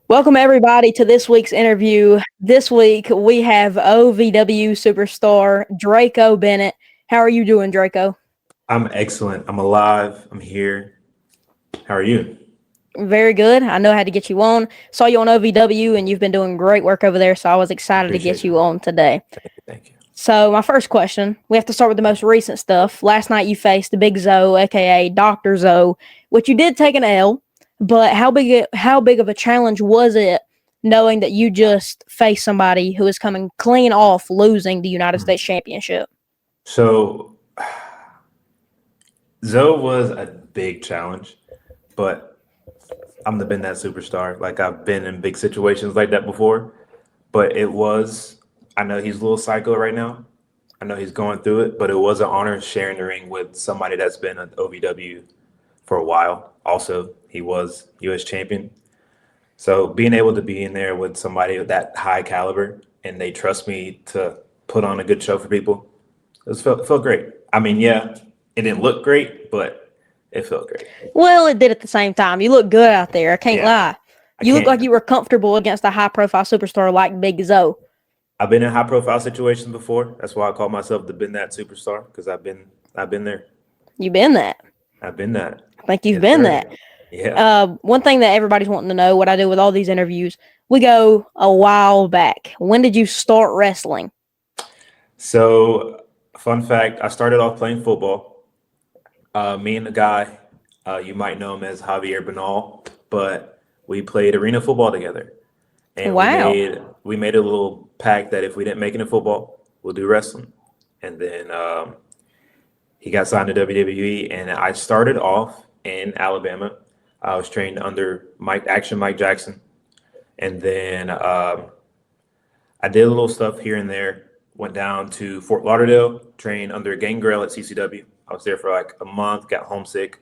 Welcome, everybody, to this week's interview. This week, we have OVW superstar Draco Bennett. How are you doing, Draco? I'm excellent. I'm alive. I'm here. How are you? Very good. I know I had to get you on. Saw you on OVW, and you've been doing great work over there, so I was excited to get Appreciate you you. on today. Thank you. So, my first question, we have to start with the most recent stuff. Last night, you faced the Big Zoe, aka Dr. Zoe, which you did take an L, but how big of a challenge was it knowing that you just faced somebody who is coming clean off losing the United Mm. States Championship? So, Zoe was a big challenge, but I'm the been that superstar. Like I've been in big situations like that before, but it was. I know he's a little psycho right now. I know he's going through it, but it was an honor sharing the ring with somebody that's been an OVW for a while. Also, he was U.S. champion. So being able to be in there with somebody of that high caliber and they trust me to put on a good show for people, it felt great. I mean, yeah, it didn't look great, but it felt great. Well, it did at the same time. You look good out there. I can't Yeah, lie. I You look like can't. you were comfortable against a high profile superstar like Big Zoe. I've been in high profile situations before. That's why I call myself the been that superstar because I've been there. You've been that. I've been that. I think you've Yes, been sir. that. Yeah. One thing that everybody's wanting to know, what I do with all these interviews, we go a while back. When did you start wrestling? So, fun fact: I started off playing football. Me and the guy, you might know him as Javier Benal, but we played arena football together, and we Wow. made we made a little pact that if we didn't make it in football, we'll do wrestling. And then he got signed to WWE, and I started off in Alabama. I was trained under Mike Jackson, and then I did a little stuff here and there. Went down to Fort Lauderdale, trained under Gangrel at CCW. I was there for like a month, got homesick,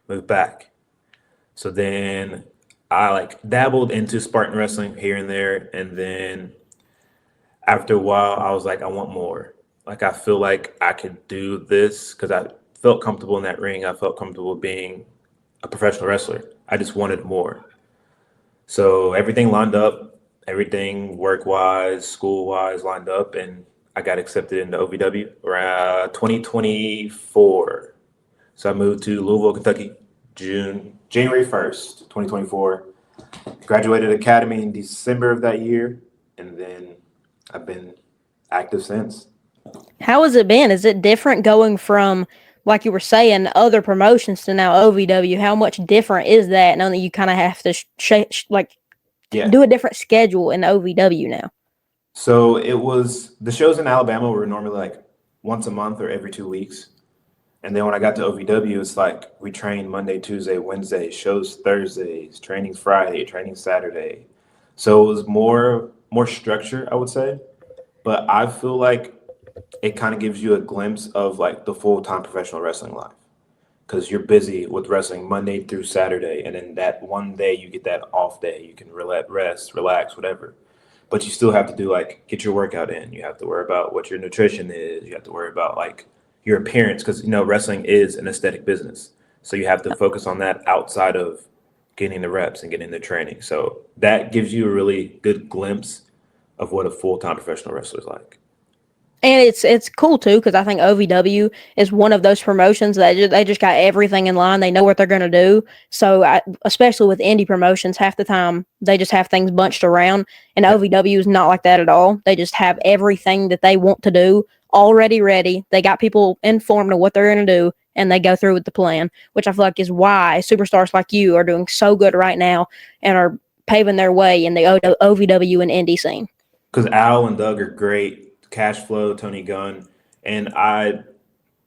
moved back. So then I like dabbled into Spartan wrestling here and there, and then after a while, I was like, I want more. Like I feel like I could do this because I felt comfortable in that ring. I felt comfortable being a professional wrestler. I just wanted more. So everything lined up, everything work wise, school wise lined up, and I got accepted into OVW around 2024. So I moved to Louisville, Kentucky, January 1st, 2024. Graduated academy in December of that year, and then I've been active since. How has it been? Is it different going from, like you were saying, other promotions to now OVW? How much different is that? Knowing that you kind of have to Yeah. do a different schedule in OVW now. So it was the shows in Alabama were normally like once a month or every 2 weeks. And then when I got to OVW, it's like we train Monday, Tuesday, Wednesday, shows Thursdays, training Friday, training Saturday. So it was more structure, I would say. But I feel like it kind of gives you a glimpse of like the full-time professional wrestling life because you're busy with wrestling Monday through Saturday, and then that one day you get that off day. You can rest, relax, whatever. But you still have to do like get your workout in. You have to worry about what your nutrition is. You have to worry about like your appearance because wrestling is an aesthetic business. So you have to focus on that outside of getting the reps and getting the training. So that gives you a really good glimpse of what a full-time professional wrestler is like. And it's cool too because I think OVW is one of those promotions that they just got everything in line. They know what they're going to do. So especially with indie promotions, half the time they just have things bunched around, and Yeah. OVW is not like that at all. They just have everything that they want to do already ready. They got people informed of what they're going to do, and they go through with the plan, which I feel like is why superstars like you are doing so good right now and are paving their way in the OVW and indie scene. Because Al and Doug are great, cash flow, Tony Gunn, and I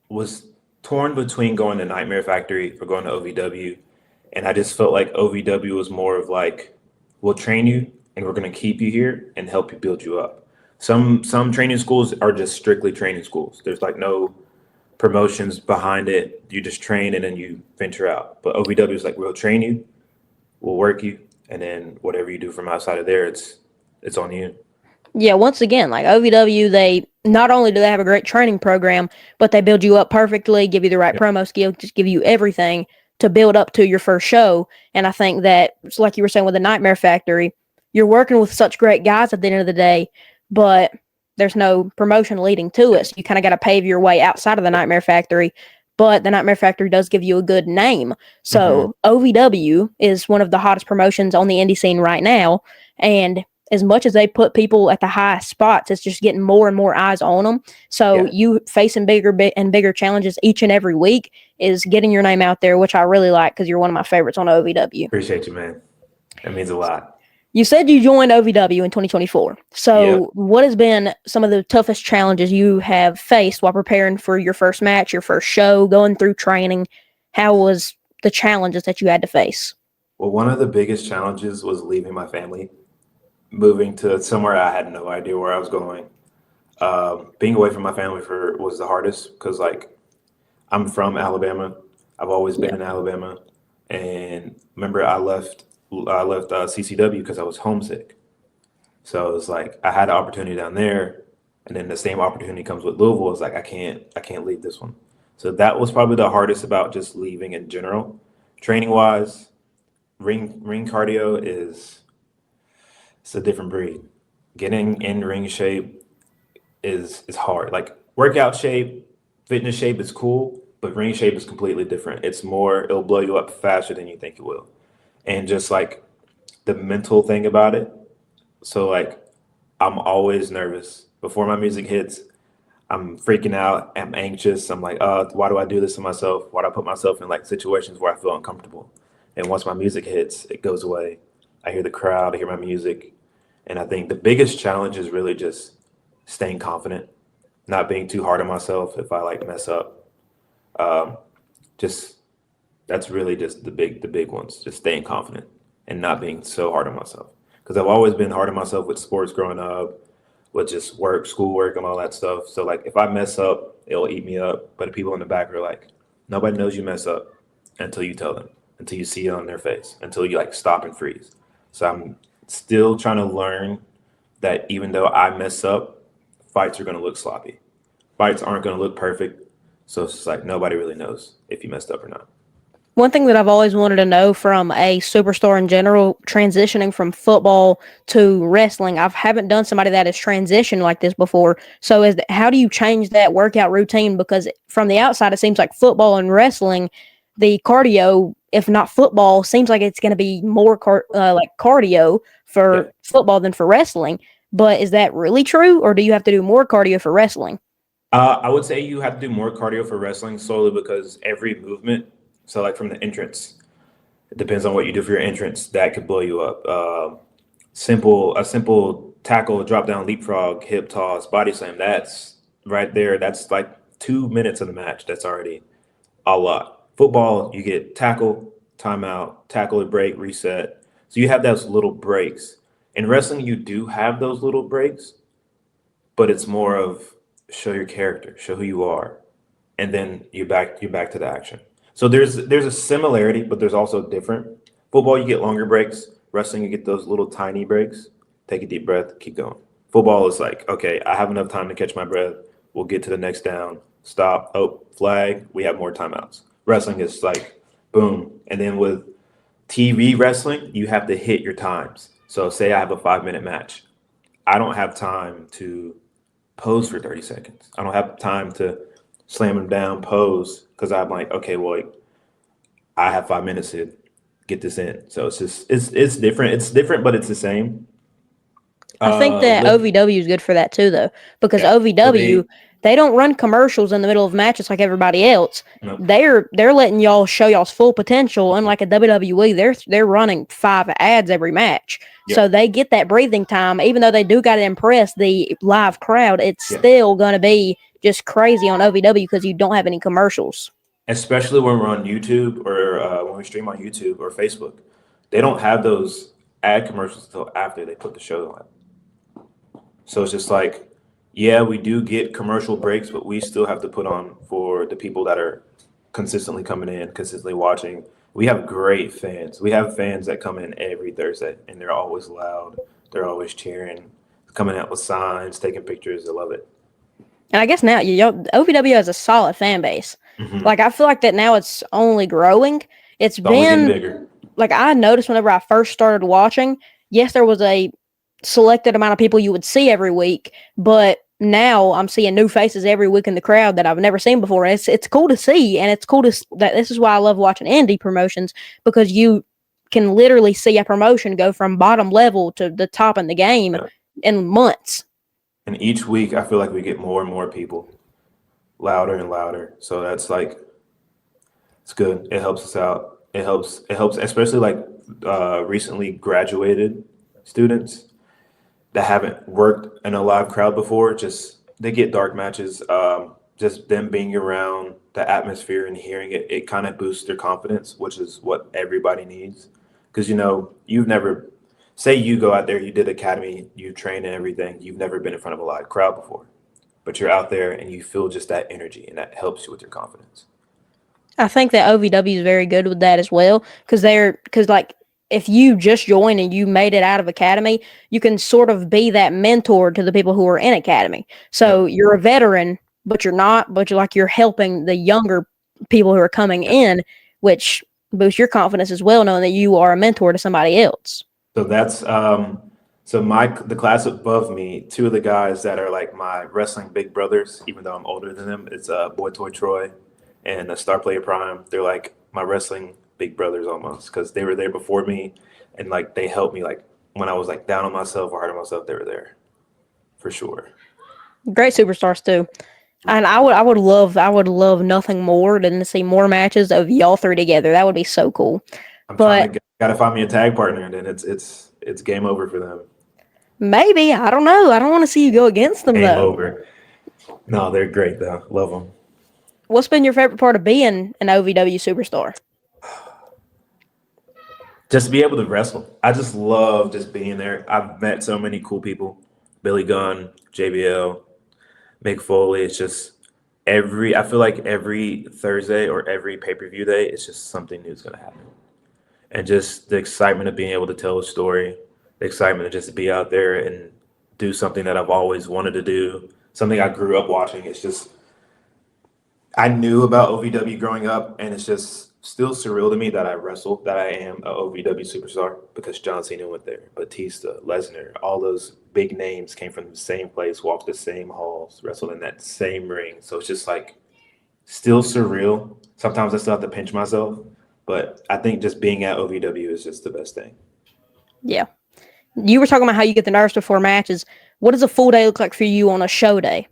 was torn between going to Nightmare Factory or going to OVW, and I just felt like OVW was more of like, we'll train you and we're going to keep you here and help you build you up. Some training schools are just strictly training schools. There's like no promotions behind it. You just train and then you venture out. But OVW is like, we'll train you, we'll work you, and then whatever you do from outside of there, it's on you. Yeah, once again, like OVW, they not only do they have a great training program, but they build you up perfectly, give you the right Yep. promo skill, just give you everything to build up to your first show. And I think that, like you were saying with the Nightmare Factory, you're working with such great guys at the end of the day, but there's no promotion leading to it. So you kind of got to pave your way outside of the Nightmare Factory. But the Nightmare Factory does give you a good name. So OVW is one of the hottest promotions on the indie scene right now. And as much as they put people at the highest spots, it's just getting more and more eyes on them. So you facing bigger and bigger challenges each and every week is getting your name out there, which I really like because you're one of my favorites on OVW. Appreciate you, man. That means a lot. You said you joined OVW in 2024. So what has been some of the toughest challenges you have faced while preparing for your first match, your first show, going through training? How was the challenges that you had to face? Well, one of the biggest challenges was leaving my family, moving to somewhere I had no idea where I was going. Being away from my family was the hardest because, like, I'm from Alabama. I've always been in Alabama. And remember, I left CCW because I was homesick. So it's like I had an opportunity down there, and then the same opportunity comes with Louisville. It's like I can't leave this one. So that was probably the hardest about just leaving in general. Training wise, ring cardio it's a different breed. Getting in ring shape is hard. Like workout shape, fitness shape is cool, but ring shape is completely different. It'll blow you up faster than you think it will. And just like the mental thing about it. So like I'm always nervous before my music hits. I'm freaking out. I'm anxious. I'm like, why do I do this to myself? Why do I put myself in like situations where I feel uncomfortable? And once my music hits, it goes away. I hear the crowd, I hear my music. And I think the biggest challenge is really just staying confident, not being too hard on myself if I like mess up. That's really just the big ones, just staying confident and not being so hard on myself. Because I've always been hard on myself with sports growing up, with just work, schoolwork and all that stuff. So like if I mess up, it'll eat me up. But the people in the back are like, nobody knows you mess up until you tell them, until you see it on their face, until you like stop and freeze. So I'm still trying to learn that even though I mess up, fights are going to look sloppy. Fights aren't going to look perfect. So it's just like nobody really knows if you messed up or not. One thing that I've always wanted to know from a superstar in general, transitioning from football to wrestling, I haven't done somebody that has transitioned like this before. So how do you change that workout routine? Because from the outside, it seems like football and wrestling, the cardio, if not football, seems like it's going to be more like cardio for football than for wrestling. But is that really true? Or do you have to do more cardio for wrestling? I would say you have to do more cardio for wrestling solely because every movement, so like from the entrance, it depends on what you do for your entrance, that could blow you up. A simple tackle, drop down, leapfrog, hip toss, body slam, that's right there. That's like 2 minutes of the match. That's already a lot. Football, you get tackle, timeout, tackle, break, reset. So you have those little breaks. In wrestling, you do have those little breaks, but it's more of show your character, show who you are, and then you're back to the action. So there's a similarity, but there's also different. Football, you get longer breaks. Wrestling, you get those little tiny breaks. Take a deep breath, keep going. Football is like, okay, I have enough time to catch my breath. We'll get to the next down. Stop. Oh, flag. We have more timeouts. Wrestling is like, boom. And then with TV wrestling, you have to hit your times. So say I have a 5-minute match. I don't have time to pose for 30 seconds. I don't have time to slam them down, pose, because I'm like, okay, well, I have 5 minutes to get this in. So it's different. It's different, but it's the same. I think that OVW is good for that too, though, because OVW, they don't run commercials in the middle of matches like everybody else. No. They're letting y'all show y'all's full potential, unlike a WWE, they're running 5 ads every match. Yep. So they get that breathing time. Even though they do got to impress the live crowd, it's still going to be just crazy on OVW because you don't have any commercials. Especially when we're on YouTube or when we stream on YouTube or Facebook. They don't have those ad commercials until after they put the show on. So it's just like, yeah, we do get commercial breaks, but we still have to put on for the people that are consistently coming in, consistently watching. We have great fans. We have fans that come in every Thursday, and they're always loud. They're always cheering, coming out with signs, taking pictures. I love it. And I guess now, OVW has a solid fan base. Mm-hmm. Like, I feel like that now it's only growing. It's only getting been bigger. like I noticed whenever I first started watching, yes, there was a selected amount of people you would see every week, but now I'm seeing new faces every week in the crowd that I've never seen before. And it's cool to see, and it's cool that this is why I love watching indie promotions, because you can literally see a promotion go from bottom level to the top in the game Yeah. in months. And each week, I feel like we get more and more people, louder and louder. So that's like, it's good. It helps us out. It helps, especially like recently graduated students that haven't worked in a live crowd before. Just they get dark matches. Just them being around the atmosphere and hearing it, it kind of boosts their confidence, which is what everybody needs. Because you've never, say you go out there, you did academy, you train and everything, you've never been in front of a live crowd before, but you're out there and you feel just that energy, and that helps you with your confidence. I think that OVW is very good with that as well, because like if you just join and you made it out of academy, you can sort of be that mentor to the people who are in academy. So Yep. you're a veteran, but you're not, but you're helping the younger people who are coming Yep. in, which boosts your confidence as well, knowing that you are a mentor to somebody else. So that's so the class above me, two of the guys that are like my wrestling big brothers, even though I'm older than them, it's Boy Toy Troy and Star Player Prime. They're like my wrestling big brothers almost, because they were there before me, and like they helped me like when I was like down on myself or hard on myself, they were there for sure. Great superstars too. And I would love nothing more than to see more matches of y'all three together. That would be so cool. I'm trying to But gotta find me a tag partner, and then it's game over for them. maybe, I don't know. I don't want to see you go against them Game though. over. No, they're great though. Love them. What's been your favorite part of being an OVW superstar? Just to be able to wrestle. I just love just being there. I've met so many cool people. Billy Gunn, JBL, Mick Foley. It's just I feel like every Thursday or every pay-per-view day, it's just something new is gonna happen. And just the excitement of being able to tell a story, the excitement of just to be out there and do something that I've always wanted to do, something I grew up watching. It's just I knew about OVW growing up, and it's just still surreal to me that I am a OVW superstar, because John Cena went there, Batista, Lesnar, all those big names came from the same place, walked the same halls, wrestled in that same ring. So it's just like still surreal. Sometimes I still have to pinch myself, but I think just being at OVW is just the best thing. Yeah. You were talking about how you get the nerves before matches. What does a full day look like for you on a show day?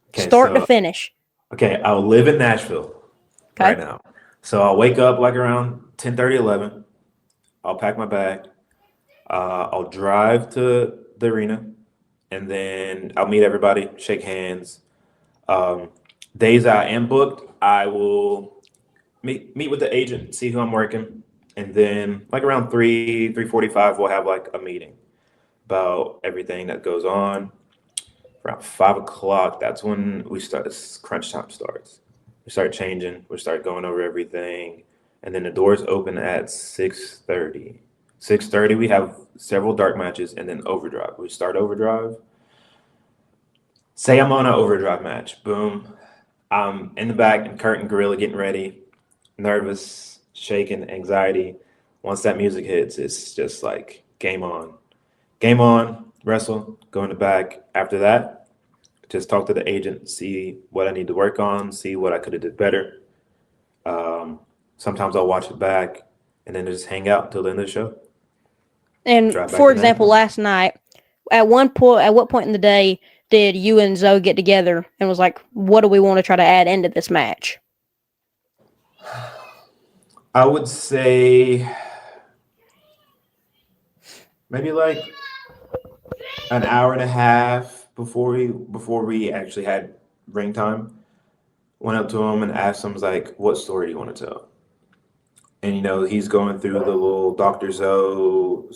Okay, Start to so finish. okay, I'll live in Nashville Okay. right now. So I'll wake up like around 10:30, 11. I'll pack my bag. I'll drive to the arena, and then I'll meet everybody, shake hands. Um, Days I am booked, I will meet with the agent, see who I'm working, and then like around 3:45, we'll have like a meeting about everything that goes on. Around 5 o'clock, that's when we start. This crunch time starts. We start changing. We start going over everything, and then the doors open at 6:30. 6:30, we have several dark matches, and then overdrive. We start overdrive. Say I'm on an overdrive match. Boom. I'm in the back, and Kurt and Gorilla getting ready, nervous, shaking, anxiety. Once that music hits, it's just like game on, wrestle, go in the back. After that, just talk to the agent, see what I need to work on, see what I could have did better. Sometimes I'll watch it back, and then just hang out until the end of the show. And Drive back for to example, Nashville. last night, at what point in the day did you and Zoe get together and was like, what do we want to try to add into this match? I would say maybe like an hour and a half before we actually had ring time. Went up to him and asked him, like, what story do you want to tell? And he's going through the little Dr. Zoe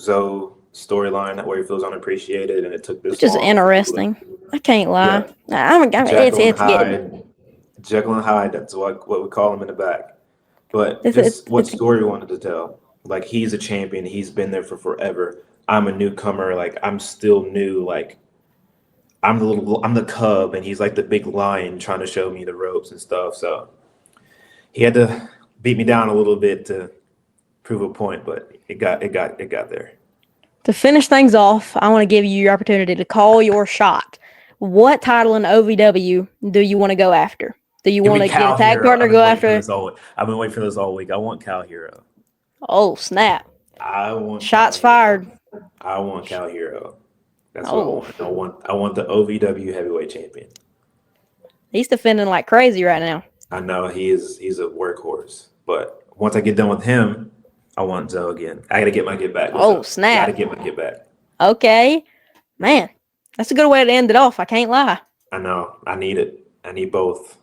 storyline where he feels unappreciated, and it took this Which is long for people to, interesting. I can't lie. yeah, Jekyll and It's getting Hyde, Jekyll and Hyde. That's what we call him in the back. But it's just what story we wanted to tell. Like, he's a champion. He's been there for forever. I'm a newcomer. Like, I'm still new. Like, I'm the cub, and he's like the big lion trying to show me the ropes and stuff. So he had to beat me down a little bit to prove a point, but it got there. To finish things off, I want to give you your opportunity to call your shot. What title in OVW do you want to go after? Do you want to get a tag partner? Go after? I've been waiting for this all week. I want Cal Hero. Oh snap! I want shots fired. I want Cal Hero. That's what I want. I want the OVW heavyweight champion. He's defending like crazy right now. I know he's a workhorse, but once I get done with him, I want Zoe again. I got to get my get back. Snap! Got to get my get back. Okay, man, that's a good way to end it off. I can't lie. I know. I need it. I need both.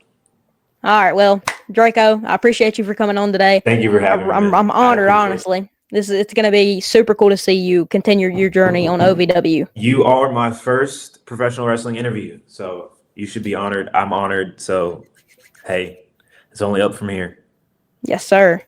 All right, well, Draco, I appreciate you for coming on today. Thank you for having me. I'm honored, honestly. It's going to be super cool to see you continue your journey on OVW. You are my first professional wrestling interview, so you should be honored. I'm honored. So, hey, it's only up from here. Yes, sir.